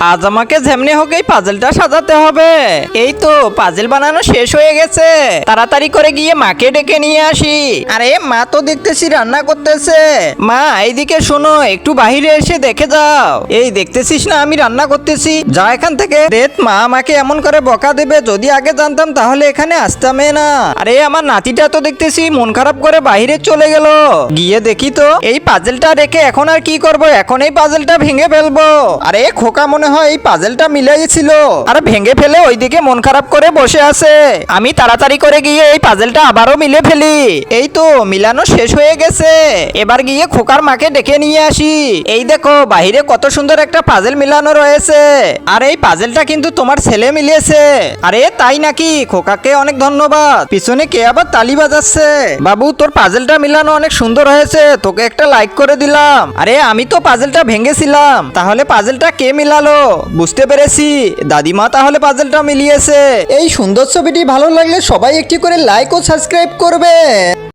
আজ আমাকে যেমনি হোক এই পাজেলটা সাজাতে হবে। এই তো পাজেল বানানো শেষ হয়ে গেছে, তাড়াতাড়ি করে গিয়ে মাকে ডেকে নিয়ে আসি। আরে মা তো দেখতেছি রান্না করতেছে। মা এইদিকে শোনো, একটু বাহিরে এসে দেখে যাও। এই দেখতেছিস না আমি রান্না করতেছি, যা এখান থেকে। দেখ মা আমাকে এমন করে বকা দেবে, যদি আগে জানতাম তাহলে এখানে আসতামই না। আরে আমার নাতিটা তো দেখতেছি মন খারাপ করে বাহিরে চলে গেল। গিয়ে দেখি তো এই পাজেলটা রেখে এখন আর কি করব, এখন এই পাজেলটা ভেঙে ফেলবো। আরে খোকা মনে হয় এই পাজেলটা মিলাইছিল আর ভেঙে ফেলে ওইদিকে মন খারাপ করে বসে আছে। আমি তাড়াতাড়ি করে গিয়ে এই পাজেলটা আবারও মিলে ফেলি। এই তো মিলানো শেষ হয়ে গেছে, এবার গিয়ে খোকার মাকে ডেকে নিয়ে আসি। এই দেখো বাইরে কত সুন্দর একটা পাজেল মিলানো রয়েছে, আর এই পাজেলটা কিন্তু তোমার ছেলে মিলিয়েছে। আরে তাই নাকি? খোকাকে অনেক ধন্যবাদ। পিছনে কে আবার তালি বাজাচ্ছে? বাবু তোর পাজেলটা মিলানো অনেক সুন্দর হয়েছে, তোকে একটা লাইক করে দিলাম। আরে আমি তো পাজেলটা ভেঙেছিলাম, তাহলে পাজেলটা কে মিলালো? বুঝতে পেরেছি, দাদিমা তাহলে পাজেলটা মিলিয়েছে। এই সুন্দর ছবিটি ভালো লাগলে সবাই একটি করে লাইক ও সাবস্ক্রাইব করবে।